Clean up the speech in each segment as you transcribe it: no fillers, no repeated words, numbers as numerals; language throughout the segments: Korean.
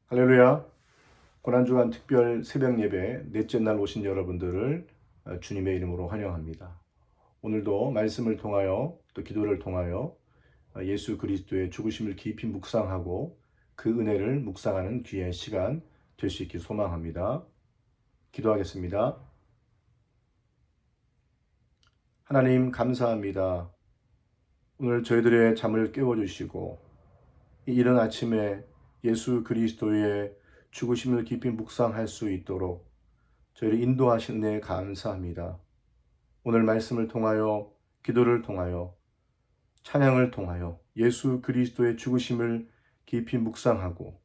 할렐루야. 고난주간 특별 새벽 예배 넷째 날 오신 여러분들을 주님의 이름으로 환영합니다. 오늘도 말씀을 통하여 또 기도를 통하여 예수 그리스도의 죽으심을 깊이 묵상하고 그 은혜를 묵상하는 귀한 시간 될 수 있길 소망합니다. 기도하겠습니다. 하나님 감사합니다. 오늘 저희들의 잠을 깨워주시고 이 이른 아침에 예수 그리스도의 죽으심을 깊이 묵상할 수 있도록 저희를 인도하신 은혜에 감사합니다. 오늘 말씀을 통하여 기도를 통하여 찬양을 통하여 예수 그리스도의 죽으심을 깊이 묵상하고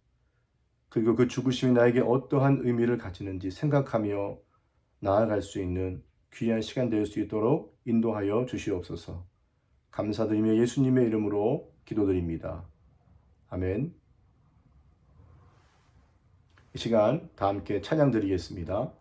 그리고 그 죽으심이 나에게 어떠한 의미를 가지는지 생각하며 나아갈 수 있는 귀한 시간 될 수 있도록 인도하여 주시옵소서. 감사드리며 예수님의 이름으로 기도드립니다. 아멘. 이 시간 다 함께 찬양 드리겠습니다.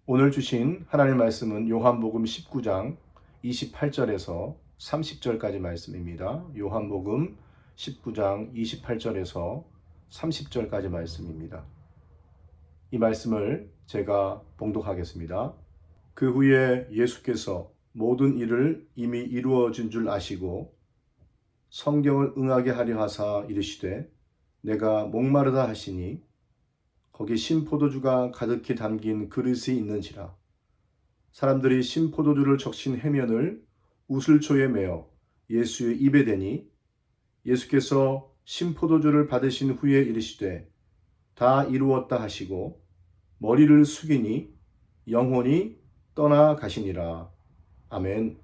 오늘 주신 하나님의 말씀은 요한복음 19장 28절에서 30절까지 말씀입니다. 요한복음 19장 28절에서 30절까지 말씀입니다. 이 말씀을 제가 봉독하겠습니다. 그 후에 예수께서 모든 일을 이미 이루어진 줄 아시고 성경을 응하게 하려 하사 이르시되 내가 목마르다 하시니 거기 신포도주가 가득히 담긴 그릇이 있는지라. 사람들이 신포도주를 적신 해면을 우슬초에 메어 예수의 입에 대니 예수께서 신포도주를 받으신 후에 이르시되 다 이루었다 하시고 머리를 숙이니 영혼이 떠나가시니라. 아멘.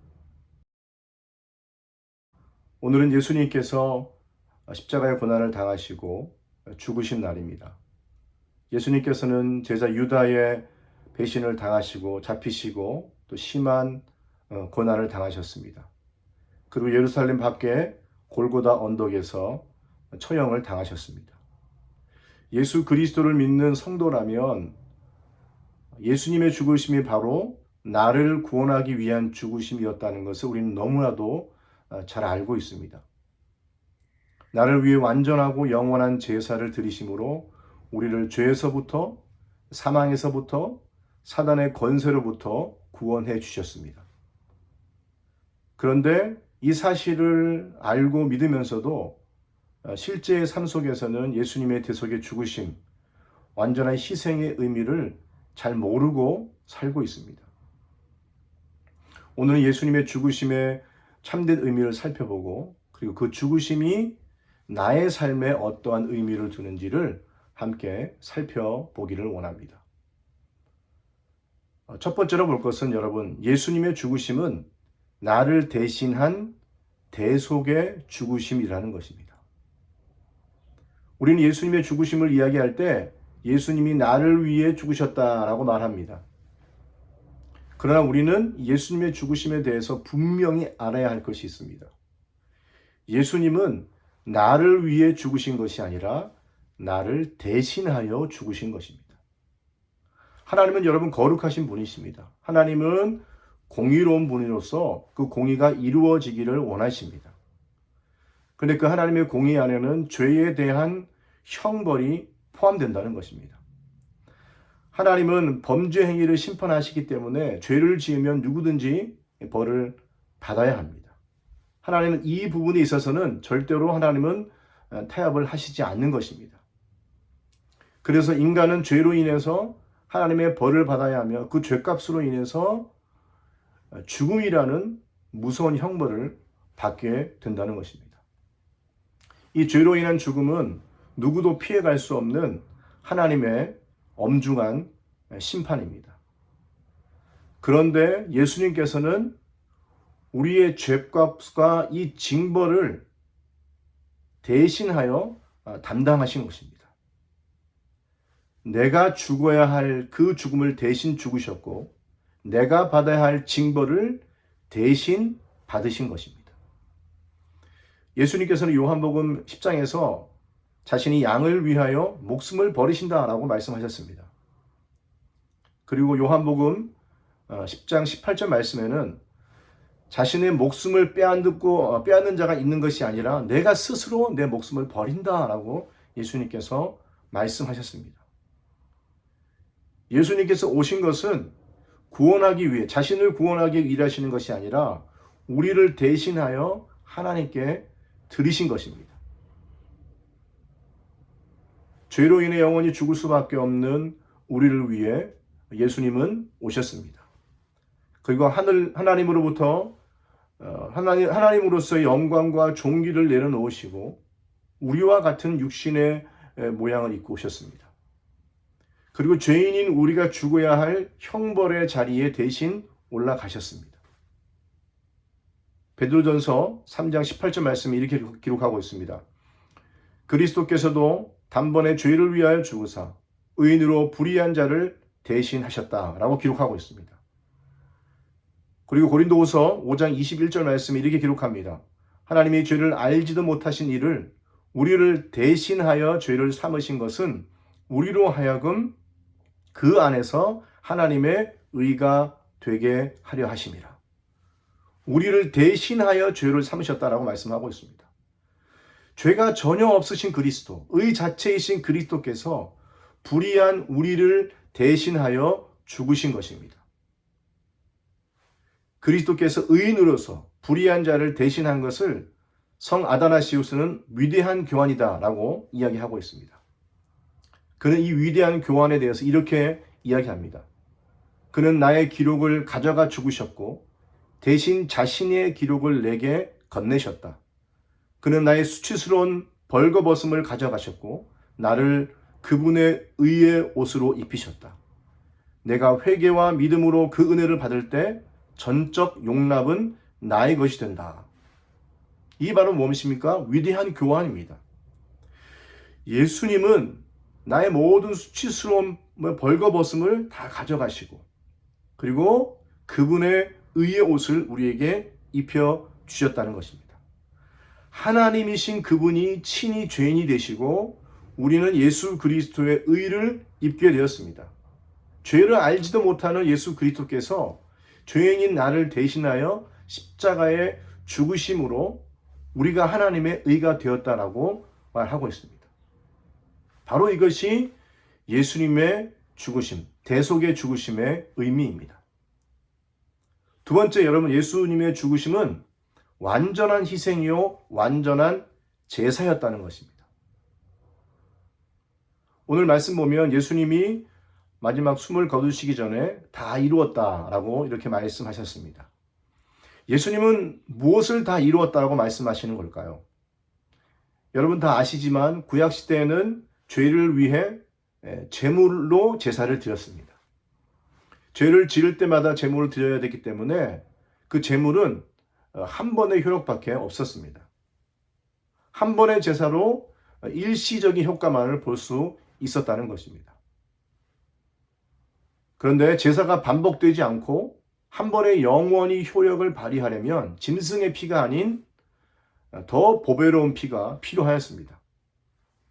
오늘은 예수님께서 십자가의 고난을 당하시고 죽으신 날입니다. 예수님께서는 제자 유다의 배신을 당하시고 잡히시고 또 심한 고난을 당하셨습니다. 그리고 예루살렘 밖에 골고다 언덕에서 처형을 당하셨습니다. 예수 그리스도를 믿는 성도라면 예수님의 죽으심이 바로 나를 구원하기 위한 죽으심이었다는 것을 우리는 너무나도 잘 알고 있습니다. 나를 위해 완전하고 영원한 제사를 드리심으로 우리를 죄에서부터, 사망에서부터, 사단의 권세로부터 구원해 주셨습니다. 그런데 이 사실을 알고 믿으면서도 실제의 삶 속에서는 예수님의 대속의 죽으심, 완전한 희생의 의미를 잘 모르고 살고 있습니다. 오늘은 예수님의 죽으심의 참된 의미를 살펴보고, 그리고 그 죽으심이 나의 삶에 어떠한 의미를 두는지를 함께 살펴보기를 원합니다. 첫 번째로 볼 것은 여러분, 예수님의 죽으심은 나를 대신한 대속의 죽으심이라는 것입니다. 우리는 예수님의 죽으심을 이야기할 때 예수님이 나를 위해 죽으셨다라고 말합니다. 그러나 우리는 예수님의 죽으심에 대해서 분명히 알아야 할 것이 있습니다. 예수님은 나를 위해 죽으신 것이 아니라 나를 대신하여 죽으신 것입니다. 하나님은 여러분 거룩하신 분이십니다. 하나님은 공의로운 분으로서 그 공의가 이루어지기를 원하십니다. 그런데 그 하나님의 공의 안에는 죄에 대한 형벌이 포함된다는 것입니다. 하나님은 범죄 행위를 심판하시기 때문에 죄를 지으면 누구든지 벌을 받아야 합니다. 하나님은 이 부분에 있어서는 절대로 하나님은 타협을 하시지 않는 것입니다. 그래서 인간은 죄로 인해서 하나님의 벌을 받아야 하며 그 죄값으로 인해서 죽음이라는 무서운 형벌을 받게 된다는 것입니다. 이 죄로 인한 죽음은 누구도 피해갈 수 없는 하나님의 엄중한 심판입니다. 그런데 예수님께서는 우리의 죄값과 이 징벌을 대신하여 담당하신 것입니다. 내가 죽어야 할 그 죽음을 대신 죽으셨고 내가 받아야 할 징벌을 대신 받으신 것입니다. 예수님께서는 요한복음 10장에서 자신이 양을 위하여 목숨을 버리신다라고 말씀하셨습니다. 그리고 요한복음 10장 18절 말씀에는 자신의 목숨을 빼앗는 자가 있는 것이 아니라 내가 스스로 내 목숨을 버린다라고 예수님께서 말씀하셨습니다. 예수님께서 오신 것은 구원하기 위해, 자신을 구원하기 위해 일하시는 것이 아니라 우리를 대신하여 하나님께 드리신 것입니다. 죄로 인해 영원히 죽을 수밖에 없는 우리를 위해 예수님은 오셨습니다. 그리고 하나님으로서의 영광과 존귀를 내려놓으시고 우리와 같은 육신의 모양을 입고 오셨습니다. 그리고 죄인인 우리가 죽어야 할 형벌의 자리에 대신 올라가셨습니다. 베드로전서 3장 18절 말씀이 이렇게 기록하고 있습니다. 그리스도께서도 단번에 죄를 위하여 죽으사 의인으로 불의한 자를 대신하셨다라고 기록하고 있습니다. 그리고 고린도후서 5장 21절 말씀이 이렇게 기록합니다. 하나님이 죄를 알지도 못하신 이를 우리를 대신하여 죄를 삼으신 것은 우리로 하여금 그 안에서 하나님의 의가 되게 하려 하심이라. 우리를 대신하여 죄를 삼으셨다라고 말씀하고 있습니다. 죄가 전혀 없으신 그리스도, 의 자체이신 그리스도께서 불의한 우리를 대신하여 죽으신 것입니다. 그리스도께서 의인으로서 불의한 자를 대신한 것을 성 아다나시우스는 위대한 교환이다라고 이야기하고 있습니다. 그는 이 위대한 교환에 대해서 이렇게 이야기합니다. 그는 나의 기록을 가져가 죽으셨고 대신 자신의 기록을 내게 건네셨다. 그는 나의 수치스러운 벌거벗음을 가져가셨고 나를 그분의 의의 옷으로 입히셨다. 내가 회개와 믿음으로 그 은혜를 받을 때 전적 용납은 나의 것이 된다. 이 바로 무엇입니까? 위대한 교환입니다. 예수님은 나의 모든 수치스러운 벌거벗음을 다 가져가시고 그리고 그분의 의의 옷을 우리에게 입혀 주셨다는 것입니다. 하나님이신 그분이 친히 죄인이 되시고 우리는 예수 그리스도의 의를 입게 되었습니다. 죄를 알지도 못하는 예수 그리스도께서 죄인인 나를 대신하여 십자가에 죽으심으로 우리가 하나님의 의가 되었다라고 말하고 있습니다. 바로 이것이 예수님의 죽으심, 대속의 죽으심의 의미입니다. 두 번째, 여러분, 예수님의 죽으심은 완전한 희생이요, 완전한 제사였다는 것입니다. 오늘 말씀 보면 예수님이 마지막 숨을 거두시기 전에 다 이루었다라고 이렇게 말씀하셨습니다. 예수님은 무엇을 다 이루었다고 말씀하시는 걸까요? 여러분 다 아시지만 구약시대에는 죄를 위해 제물로 제사를 드렸습니다. 죄를 지을 때마다 제물을 드려야 되기 때문에 그 제물은 한 번의 효력밖에 없었습니다. 한 번의 제사로 일시적인 효과만을 볼 수 있었다는 것입니다. 그런데 제사가 반복되지 않고 한 번에 영원히 효력을 발휘하려면 짐승의 피가 아닌 더 보배로운 피가 필요하였습니다.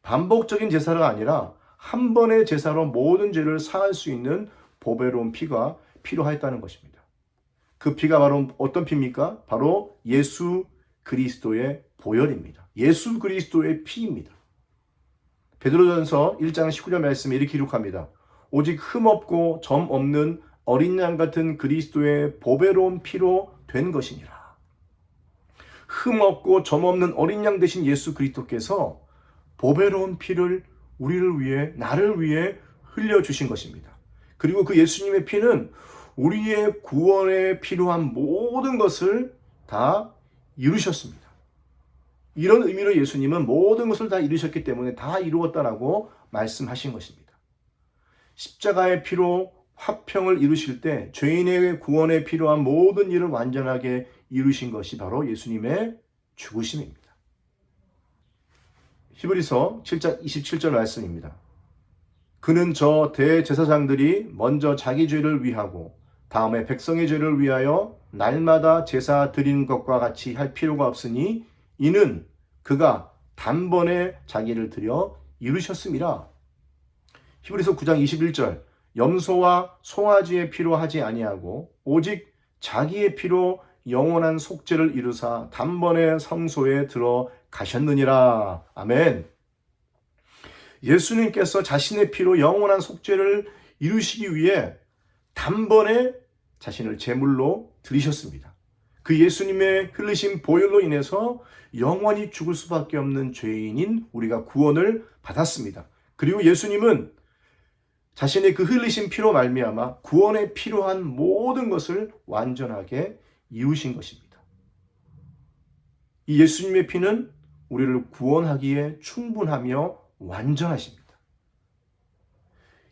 반복적인 제사가 아니라 한 번의 제사로 모든 죄를 사할 수 있는 보배로운 피가 필요하였다는 것입니다. 그 피가 바로 어떤 피입니까? 바로 예수 그리스도의 보혈입니다. 예수 그리스도의 피입니다. 베드로전서 1장 19절 말씀에 이렇게 기록합니다. 오직 흠없고 점 없는 어린 양 같은 그리스도의 보배로운 피로 된 것이니라. 흠없고 점 없는 어린 양 되신 예수 그리스도께서 보배로운 피를 우리를 위해, 나를 위해 흘려주신 것입니다. 그리고 그 예수님의 피는 우리의 구원에 필요한 모든 것을 다 이루셨습니다. 이런 의미로 예수님은 모든 것을 다 이루셨기 때문에 다 이루었다라고 말씀하신 것입니다. 십자가의 피로 화평을 이루실 때 죄인의 구원에 필요한 모든 일을 완전하게 이루신 것이 바로 예수님의 죽으심입니다. 히브리서 7장 27절 말씀입니다. 그는 저 대제사장들이 먼저 자기 죄를 위하고 다음에 백성의 죄를 위하여 날마다 제사 드리는 것과 같이 할 필요가 없으니 이는 그가 단번에 자기를 드려 이루셨음이라. 히브리서 9장 21절 염소와 송아지의 피로 하지 아니하고 오직 자기의 피로 영원한 속죄를 이루사 단번에 성소에 들어가셨느니라. 아멘. 예수님께서 자신의 피로 영원한 속죄를 이루시기 위해 단번에 자신을 제물로 드리셨습니다. 그 예수님의 흘리신 보혈로 인해서 영원히 죽을 수밖에 없는 죄인인 우리가 구원을 받았습니다. 그리고 예수님은 자신의 그 흘리신 피로 말미암아 구원에 필요한 모든 것을 완전하게 이루신 것입니다. 이 예수님의 피는 우리를 구원하기에 충분하며 완전하십니다.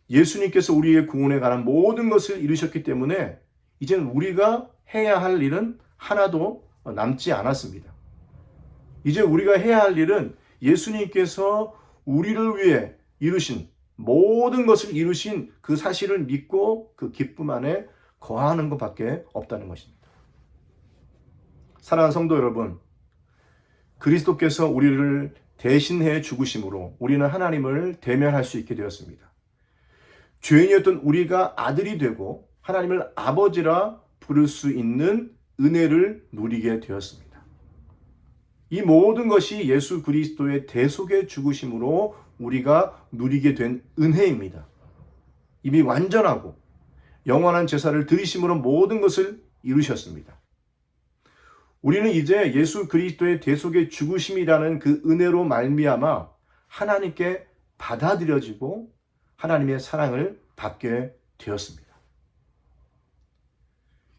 예수님께서 우리의 구원에 관한 모든 것을 이루셨기 때문에 이제는 우리가 해야 할 일은 하나도 남지 않았습니다. 이제 우리가 해야 할 일은 예수님께서 우리를 위해 이루신 모든 것을 이루신 그 사실을 믿고 그 기쁨 안에 거하는 것밖에 없다는 것입니다. 사랑하는 성도 여러분, 그리스도께서 우리를 대신해 죽으심으로 우리는 하나님을 대면할 수 있게 되었습니다. 죄인이었던 우리가 아들이 되고 하나님을 아버지라 부를 수 있는 은혜를 누리게 되었습니다. 이 모든 것이 예수 그리스도의 대속의 죽으심으로 우리가 누리게 된 은혜입니다. 이미 완전하고 영원한 제사를 드리심으로 모든 것을 이루셨습니다. 우리는 이제 예수 그리스도의 대속의 죽으심이라는 그 은혜로 말미암아 하나님께 받아들여지고 하나님의 사랑을 받게 되었습니다.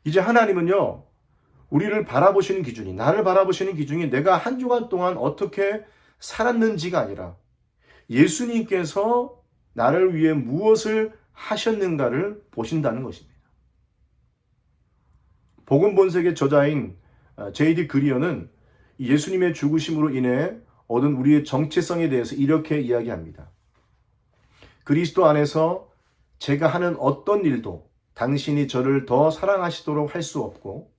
이제 하나님은요, 우리를 바라보시는 기준이, 나를 바라보시는 기준이 내가 한 주간 동안 어떻게 살았는지가 아니라 예수님께서 나를 위해 무엇을 하셨는가를 보신다는 것입니다. 복음 본색의 저자인 J.D. 그리어는 예수님의 죽으심으로 인해 얻은 우리의 정체성에 대해서 이렇게 이야기합니다. 그리스도 안에서 제가 하는 어떤 일도 당신이 저를 더 사랑하시도록 할 수 없고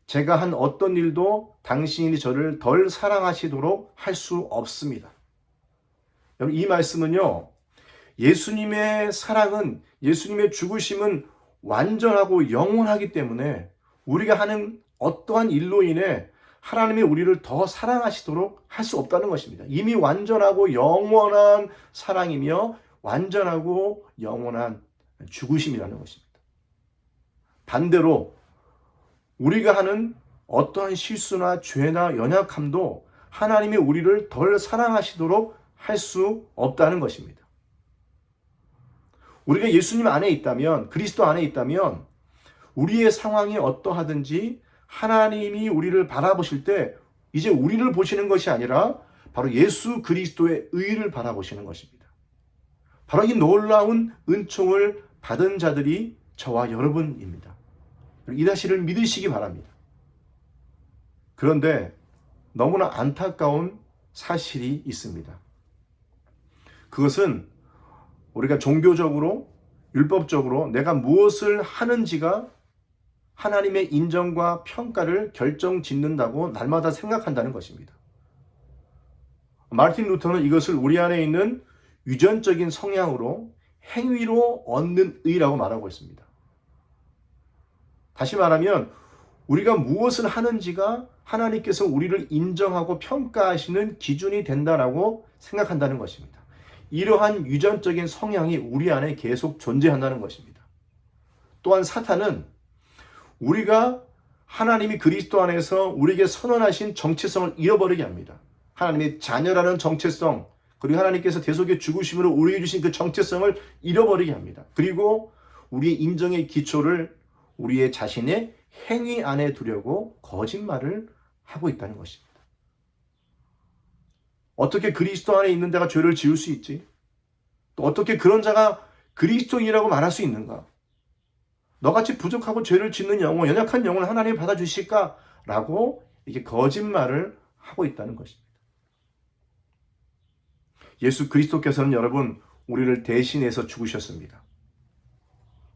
제가 한 어떤 일도 당신이 저를 덜 사랑하시도록 할 수 없습니다. 여러분, 이 말씀은요, 예수님의 사랑은, 예수님의 죽으심은 완전하고 영원하기 때문에 우리가 하는 어떠한 일로 인해 하나님이 우리를 더 사랑하시도록 할 수 없다는 것입니다. 이미 완전하고 영원한 사랑이며 완전하고 영원한 죽으심이라는 것입니다. 반대로 우리가 하는 어떠한 실수나 죄나 연약함도 하나님이 우리를 덜 사랑하시도록 할 수 없다는 것입니다. 우리가 예수님 안에 있다면, 그리스도 안에 있다면 우리의 상황이 어떠하든지 하나님이 우리를 바라보실 때 이제 우리를 보시는 것이 아니라 바로 예수 그리스도의 의를 바라보시는 것입니다. 바로 이 놀라운 은총을 받은 자들이 저와 여러분입니다. 이 사실을 믿으시기 바랍니다. 그런데 너무나 안타까운 사실이 있습니다. 그것은 우리가 종교적으로, 율법적으로 내가 무엇을 하는지가 하나님의 인정과 평가를 결정짓는다고 날마다 생각한다는 것입니다. 마르틴 루터는 이것을 우리 안에 있는 유전적인 성향으로 행위로 얻는 의라고 말하고 있습니다. 다시 말하면 우리가 무엇을 하는지가 하나님께서 우리를 인정하고 평가하시는 기준이 된다라고 생각한다는 것입니다. 이러한 유전적인 성향이 우리 안에 계속 존재한다는 것입니다. 또한 사탄은 우리가 하나님이 그리스도 안에서 우리에게 선언하신 정체성을 잃어버리게 합니다. 하나님의 자녀라는 정체성, 그리고 하나님께서 대속의 죽으심으로 우리에게 주신 그 정체성을 잃어버리게 합니다. 그리고 우리의 인정의 기초를 우리의 자신의 행위 안에 두려고 거짓말을 하고 있다는 것입니다. 어떻게 그리스도 안에 있는 자가 죄를 지을 수 있지? 또 어떻게 그런 자가 그리스도인이라고 말할 수 있는가? 너같이 부족하고 죄를 짓는 영혼, 연약한 영혼을 하나님이 받아주실까? 라고 이게 거짓말을 하고 있다는 것입니다. 예수 그리스도께서는 여러분, 우리를 대신해서 죽으셨습니다.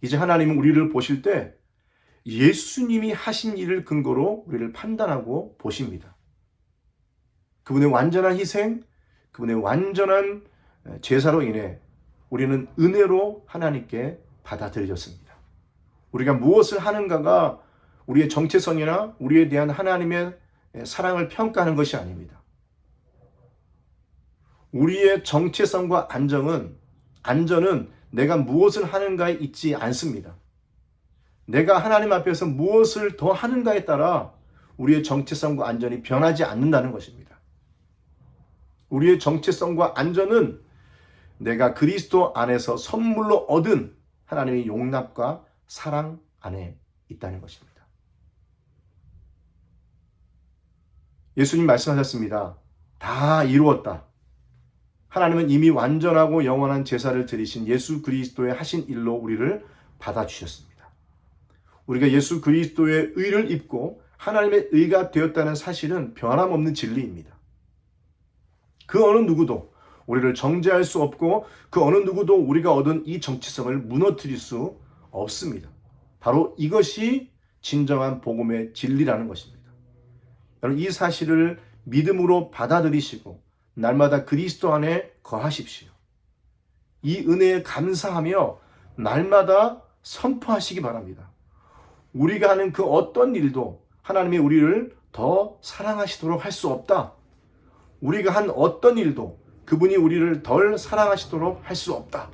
이제 하나님은 우리를 보실 때 예수님이 하신 일을 근거로 우리를 판단하고 보십니다. 그분의 완전한 희생, 그분의 완전한 제사로 인해 우리는 은혜로 하나님께 받아들여졌습니다. 우리가 무엇을 하는가가 우리의 정체성이나 우리에 대한 하나님의 사랑을 평가하는 것이 아닙니다. 우리의 정체성과 안전은 내가 무엇을 하는가에 있지 않습니다. 내가 하나님 앞에서 무엇을 더 하는가에 따라 우리의 정체성과 안전이 변하지 않는다는 것입니다. 우리의 정체성과 안전은 내가 그리스도 안에서 선물로 얻은 하나님의 용납과 사랑 안에 있다는 것입니다. 예수님 말씀하셨습니다. 다 이루었다. 하나님은 이미 완전하고 영원한 제사를 드리신 예수 그리스도의 하신 일로 우리를 받아주셨습니다. 우리가 예수 그리스도의 의를 입고 하나님의 의가 되었다는 사실은 변함없는 진리입니다. 그 어느 누구도 우리를 정죄할 수 없고 그 어느 누구도 우리가 얻은 이 정체성을 무너뜨릴 수 없습니다. 바로 이것이 진정한 복음의 진리라는 것입니다. 여러분, 이 사실을 믿음으로 받아들이시고 날마다 그리스도 안에 거하십시오. 이 은혜에 감사하며 날마다 선포하시기 바랍니다. 우리가 하는 그 어떤 일도 하나님이 우리를 더 사랑하시도록 할 수 없다. 우리가 한 어떤 일도 그분이 우리를 덜 사랑하시도록 할 수 없다.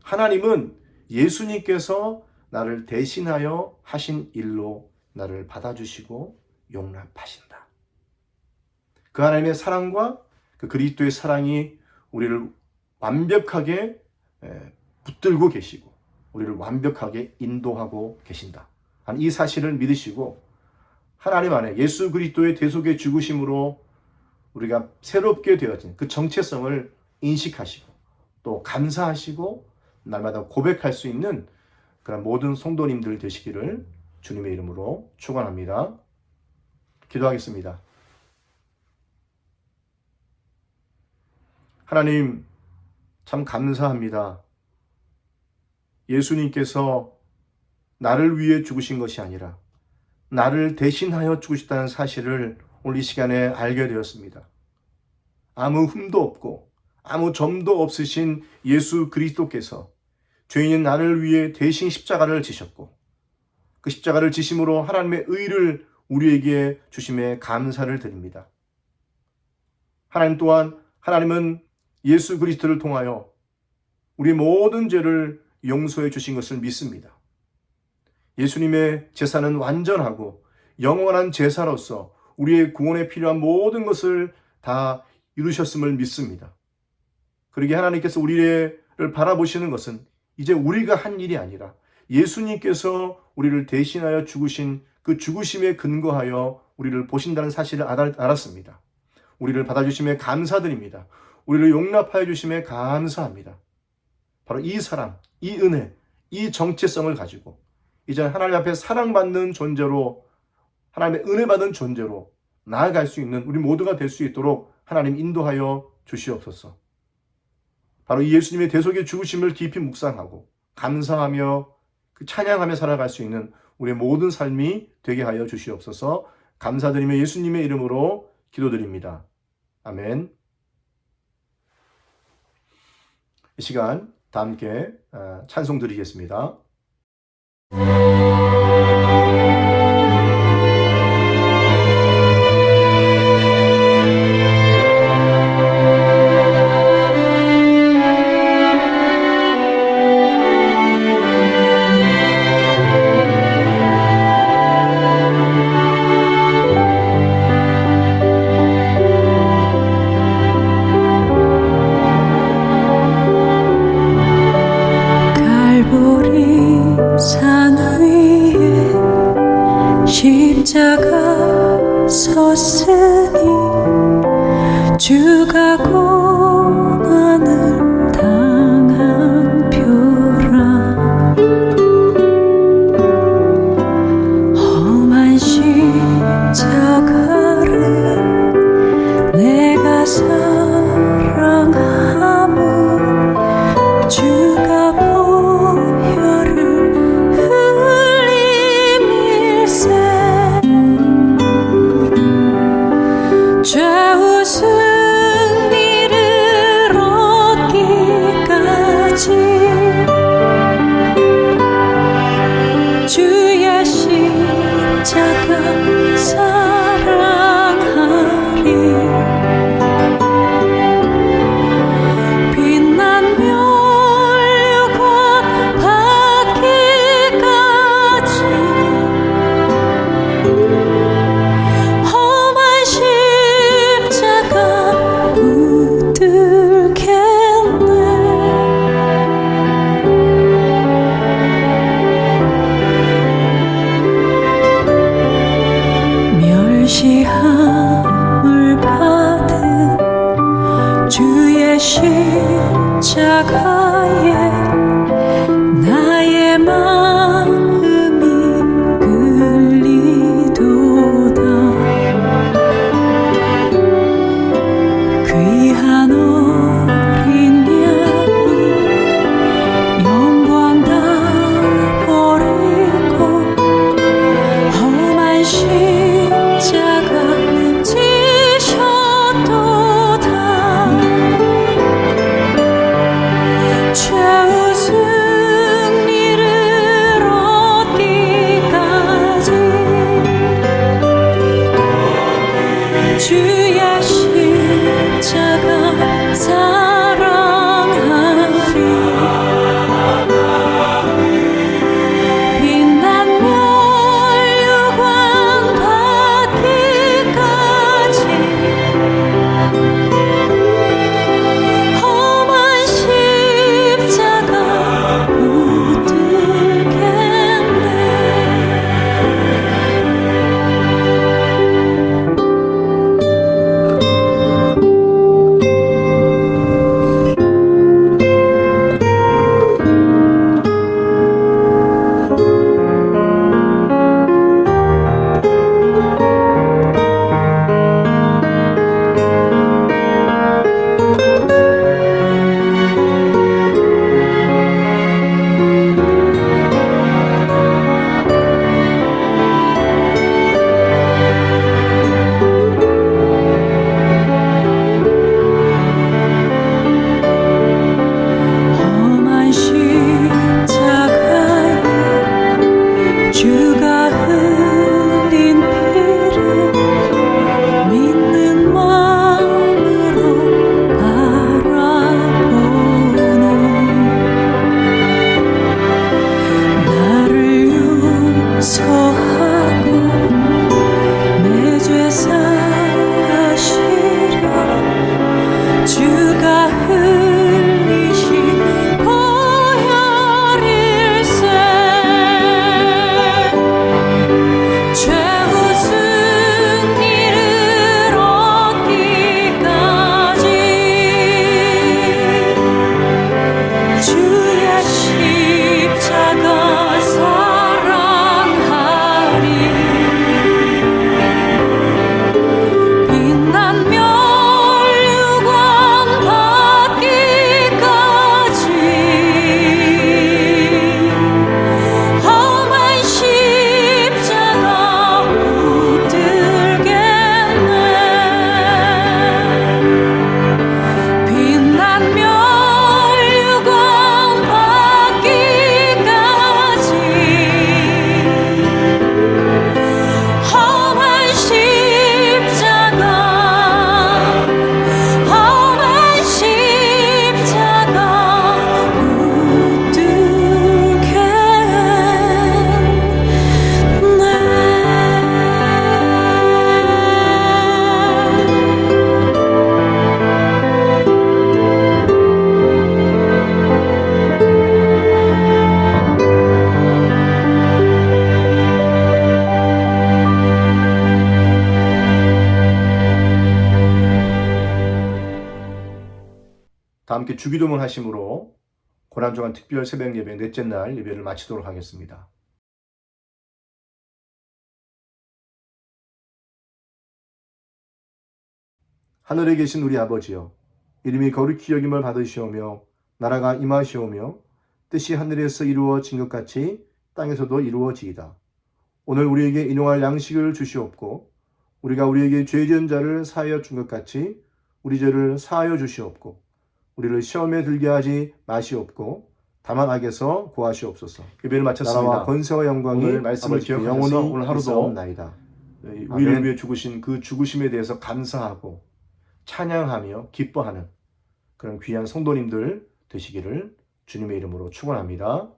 하나님은 예수님께서 나를 대신하여 하신 일로 나를 받아주시고 용납하신다. 그 하나님의 사랑과 그 그리스도의 사랑이 우리를 완벽하게 붙들고 계시고 우리를 완벽하게 인도하고 계신다. 이 사실을 믿으시고 하나님 안에 예수 그리스도의 대속의 죽으심으로 우리가 새롭게 되어진 그 정체성을 인식하시고 또 감사하시고 날마다 고백할 수 있는 그런 모든 성도님들 되시기를 주님의 이름으로 축원합니다. 기도하겠습니다. 하나님, 참 감사합니다. 예수님께서 나를 위해 죽으신 것이 아니라 나를 대신하여 죽으셨다는 사실을 오늘 이 시간에 알게 되었습니다. 아무 흠도 없고 아무 점도 없으신 예수 그리스도께서 죄인인 나를 위해 대신 십자가를 지셨고 그 십자가를 지심으로 하나님의 의를 우리에게 주심에 감사를 드립니다. 하나님 또한 하나님은 예수 그리스도를 통하여 우리 모든 죄를 용서해 주신 것을 믿습니다. 예수님의 제사는 완전하고 영원한 제사로서 우리의 구원에 필요한 모든 것을 다 이루셨음을 믿습니다. 그러기에 하나님께서 우리를 바라보시는 것은 이제 우리가 한 일이 아니라 예수님께서 우리를 대신하여 죽으신 그 죽으심에 근거하여 우리를 보신다는 사실을 알았습니다. 우리를 받아주심에 감사드립니다. 우리를 용납하여 주심에 감사합니다. 바로 이 사랑, 이 은혜, 이 정체성을 가지고 이제 하나님 앞에 사랑받는 존재로, 하나님의 은혜 받은 존재로 나아갈 수 있는 우리 모두가 될 수 있도록 하나님 인도하여 주시옵소서. 바로 이 예수님의 대속의 죽으심을 깊이 묵상하고 감사하며 그 찬양하며 살아갈 수 있는 우리의 모든 삶이 되게 하여 주시옵소서. 감사드리며 예수님의 이름으로 기도드립니다. 아멘. 이 시간 다 함께 찬송 드리겠습니다. 십자가 섰으니 주가 고난을 당한 표라. 험한 십자가를 내가 사랑함은 주가 보혈을 흘림일세. 죄우 승리를 얻기까지 주의 십자가 사랑하리. 빛난 멸류관 받기까지 멸시함을 받은 주의 십자가에 나의 마음이 끌리도다. 귀한 어린 양이 영광 다 버리고 험한 십자가 지셨도다. 죄우 승리를 얻기까지 주의 십자가 사랑하리. 빛난 멸류관 받기까지 험한 십자가 붙들겠네. 함께 주기도문 하심으로 고난주간 특별 새벽 예배 넷째 날 예배를 마치도록 하겠습니다. 하늘에 계신 우리 아버지여, 이름이 거룩히 여김을 받으시오며 나라가 임하시오며 뜻이 하늘에서 이루어진 것 같이 땅에서도 이루어지이다. 오늘 우리에게 일용할 양식을 주시옵고 우리가 우리에게 죄 지은 자를 사하여 준 것 같이 우리 죄를 사하여 주시옵고 우리를 시험에 들게 하지 마시옵고 다만 악에서 구하시옵소서. 예배를 마쳤습니다. 나라와 권세와 영광이 오늘 말씀을 기억하면서 영원히 오늘 하루도 있사옵나이다. 우리를 아멘. 위해 죽으신 그 죽으심에 대해서 감사하고 찬양하며 기뻐하는 그런 귀한 성도님들 되시기를 주님의 이름으로 축원합니다.